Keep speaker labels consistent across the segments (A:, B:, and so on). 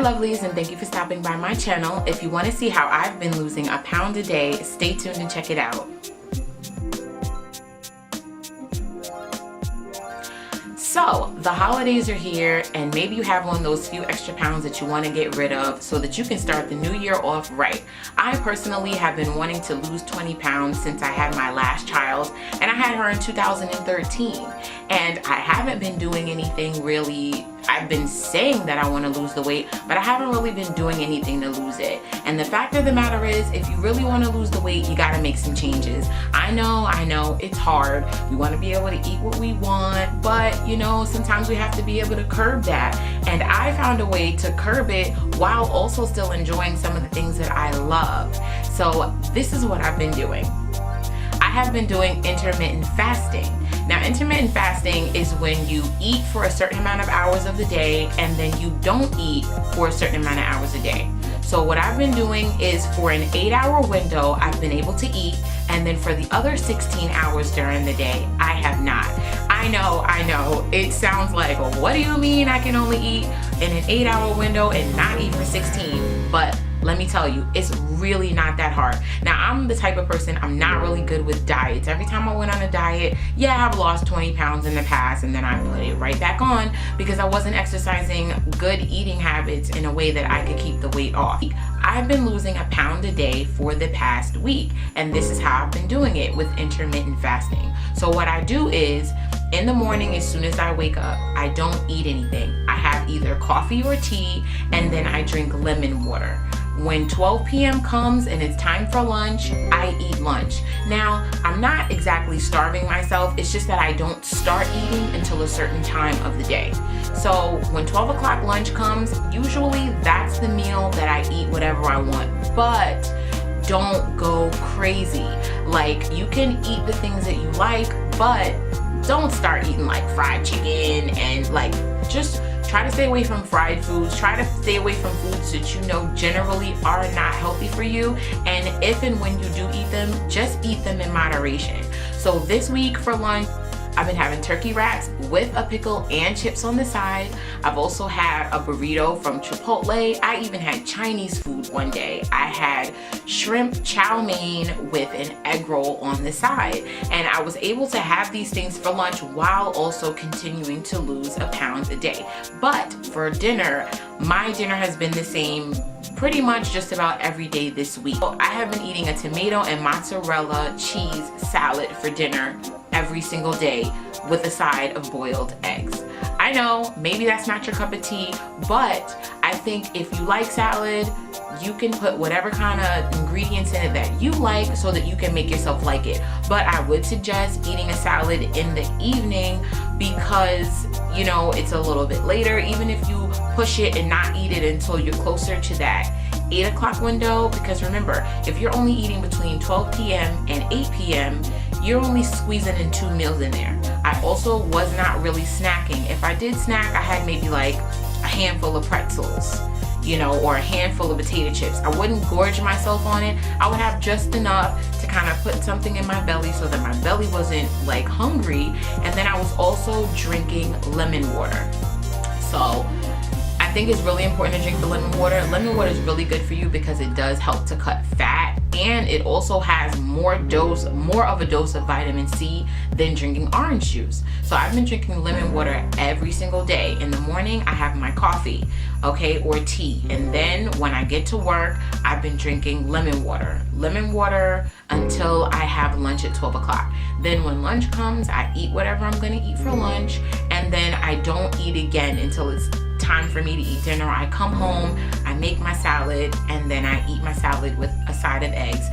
A: Hi lovelies, and thank you for stopping by my channel. If you want to see how I've been losing a pound a day, stay tuned and check it out. So the holidays are here, and maybe you have one of those few extra pounds that you want to get rid of so that you can start the new year off right. I personally have been wanting to lose 20 pounds since I had my last child, and I had her in 2013, and I haven't been doing anything really. I've been saying that I want to lose the weight, but I haven't really been doing anything to lose it. And the fact of the matter is, if you really want to lose the weight, you got to make some changes. I know it's hard. We want to be able to eat what we want, but you know, sometimes we have to be able to curb that. And I found a way to curb it while also still enjoying some of the things that I love. So this is what I've been doing. I have been doing intermittent fasting. Now, intermittent fasting is when you eat for a certain amount of hours of the day and then you don't eat for a certain amount of hours a day. So what I've been doing is for an 8-hour window, I've been able to eat, and then for the other 16 hours during the day, I have not. I know, it sounds like, well, what do you mean I can only eat in an 8-hour window and not eat for 16? But let me tell you, it's really not that hard. Now, I'm the type of person, I'm not really good with diets. Every time I went on a diet, yeah, I've lost 20 pounds in the past, and then I put it right back on because I wasn't exercising good eating habits in a way that I could keep the weight off. I've been losing a pound a day for the past week, and this is how I've been doing it with intermittent fasting. So what I do is, in the morning, as soon as I wake up, I don't eat anything. I have either coffee or tea, and then I drink lemon water. When 12 p.m. comes and it's time for lunch, I eat lunch. Now, I'm not exactly starving myself, it's just that I don't start eating until a certain time of the day. So when 12 o'clock lunch comes, usually that's the meal that I eat whatever I want. But don't go crazy. Like, you can eat the things that you like, but don't start eating like fried chicken and like, just try to stay away from fried foods. Try to stay away from foods that you know generally are not healthy for you. And if and when you do eat them, just eat them in moderation. So this week for lunch, I've been having turkey wraps with a pickle and chips on the side. I've also had a burrito from Chipotle. I even had Chinese food one day. I had shrimp chow mein with an egg roll on the side. And I was able to have these things for lunch while also continuing to lose a pound a day. But for dinner, my dinner has been the same pretty much just about every day this week. So I have been eating a tomato and mozzarella cheese salad for dinner every single day with a side of boiled eggs. I know maybe that's not your cup of tea, but I think if you like salad, you can put whatever kind of ingredients in it that you like so that you can make yourself like it. But I would suggest eating a salad in the evening because, you know, it's a little bit later. Even if you push it and not eat it until you're closer to that 8 o'clock window, because remember, if you're only eating between 12 p.m. and 8 p.m., you're only squeezing in 2 meals in there. I also was not really snacking. If I did snack, I had maybe like a handful of pretzels, you know, or a handful of potato chips. I wouldn't gorge myself on it. I would have just enough to kind of put something in my belly so that my belly wasn't like hungry. And then I was also drinking lemon water. So I think it's really important to drink the lemon water. Lemon water is really good for you because it does help to cut fat, and it also has more of a dose of vitamin C than drinking orange juice. So I've been drinking lemon water every single day. In the morning, I have my coffee, okay, or tea. And then when I get to work, I've been drinking lemon water until I have lunch at 12 o'clock. Then when lunch comes, I eat whatever I'm gonna eat for lunch, and then I don't eat again until it's time for me to eat dinner. I come home, I make my salad, and then I eat my salad with a side of eggs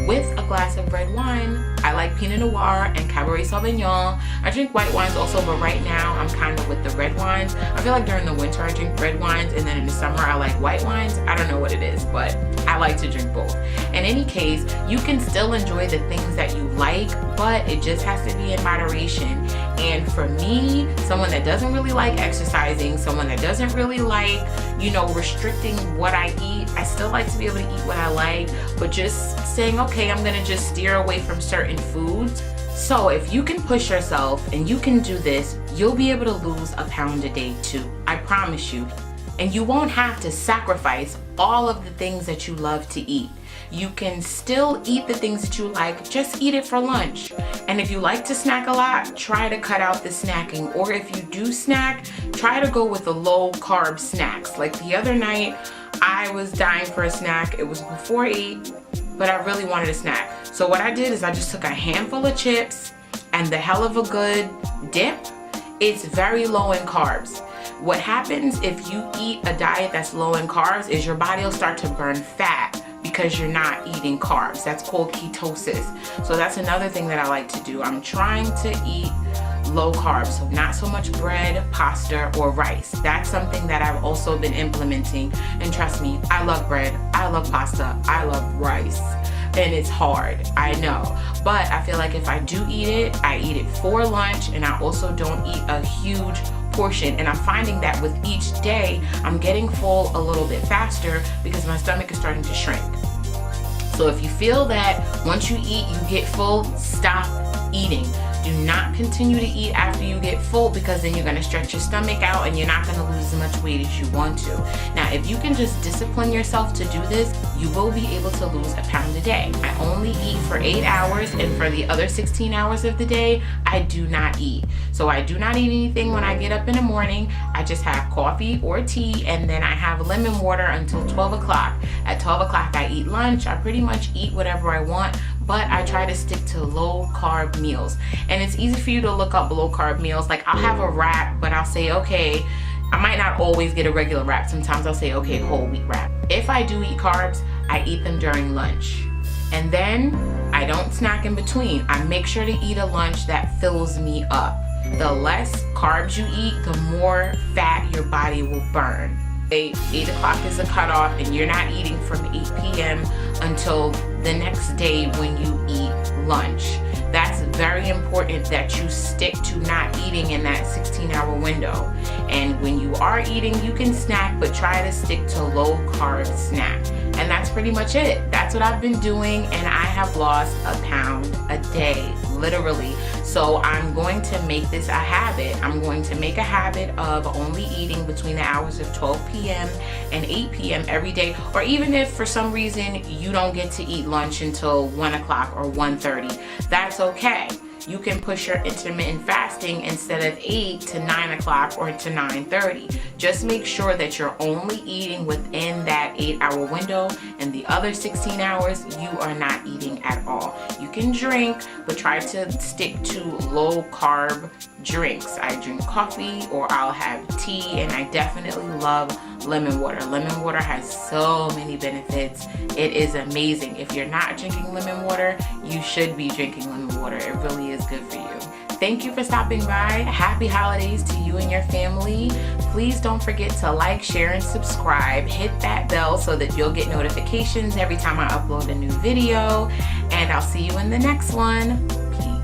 A: with a glass of red wine. I like Pinot Noir and Cabernet Sauvignon. I drink white wines also, but right now I'm kind of with the red wines. I feel like during the winter I drink red wines, and then in the summer I like white wines. I don't know what it is, but I like to drink both. In any case, you can still enjoy the things that you like, but it just has to be in moderation. And for me, someone that doesn't really like exercising, someone that doesn't really like, you know, restricting what I eat, I still like to be able to eat what I like, but just saying, okay, I'm gonna just steer away from certain foods. So if you can push yourself and you can do this, you'll be able to lose a pound a day too. I promise you. And you won't have to sacrifice all of the things that you love to eat. You can still eat the things that you like, just eat it for lunch. And if you like to snack a lot, try to cut out the snacking. Or if you do snack, try to go with the low carb snacks. Like the other night, I was dying for a snack. It was before 8, but I really wanted a snack. So what I did is I just took a handful of chips and the hell of a good dip. It's very low in carbs. What happens if you eat a diet that's low in carbs is your body will start to burn fat because you're not eating carbs. That's called ketosis. So that's another thing that I like to do. I'm trying to eat low carbs, so not so much bread, pasta, or rice. That's something that I've also been implementing. And trust me, I love bread, I love pasta, I love rice. And it's hard, I know. But I feel like if I do eat it, I eat it for lunch, and I also don't eat a huge portion. And I'm finding that with each day, I'm getting full a little bit faster because my stomach is starting to shrink. So if you feel that once you eat, you get full, stop eating. Do not continue to eat after you get full, because then you're going to stretch your stomach out and you're not going to lose as much weight as you want to. Now, if you can just discipline yourself to do this, you will be able to lose a pound a day. I only eat for 8 hours, and for the other 16 hours of the day, I do not eat. So I do not eat anything when I get up in the morning. I just have coffee or tea, and then I have lemon water until 12 o'clock. At 12 o'clock, I eat lunch. I pretty much eat whatever I want, but I try to stick to low carb meals. And it's easy for you to look up low carb meals. Like, I'll have a wrap, but I'll say, okay, I might not always get a regular wrap. Sometimes I'll say, okay, whole wheat wrap. If I do eat carbs, I eat them during lunch. And then I don't snack in between. I make sure to eat a lunch that fills me up. The less carbs you eat, the more fat your body will burn. 8 o'clock is a cutoff, and you're not eating from 8 p.m. until the next day when you eat lunch. That's very important that you stick to not eating in that 16-hour window. And when you are eating, you can snack, but try to stick to low carb snack. And that's pretty much it. That's what I've been doing, and I have lost a pound a day, literally. So I'm going to make this a habit. I'm going to make a habit of only eating between the hours of 12 p.m. and 8 p.m. every day. Or even if for some reason you don't get to eat lunch until 1 o'clock or 1:30, that's okay. You can push your intermittent fasting instead of 8 to 9 o'clock or to 9:30. Just make sure that you're only eating within that 8-hour window, and the other 16 hours you are not eating at all. You can drink, but try to stick to low carb drinks. I drink coffee, or I'll have tea, and I definitely love lemon water. Lemon water has so many benefits. It is amazing. If you're not drinking lemon water, you should be drinking lemon water. It really is good for you. Thank you for stopping by. Happy holidays to you and your family. Please don't forget to like, share, and subscribe. Hit that bell so that you'll get notifications every time I upload a new video. And I'll see you in the next one. Peace.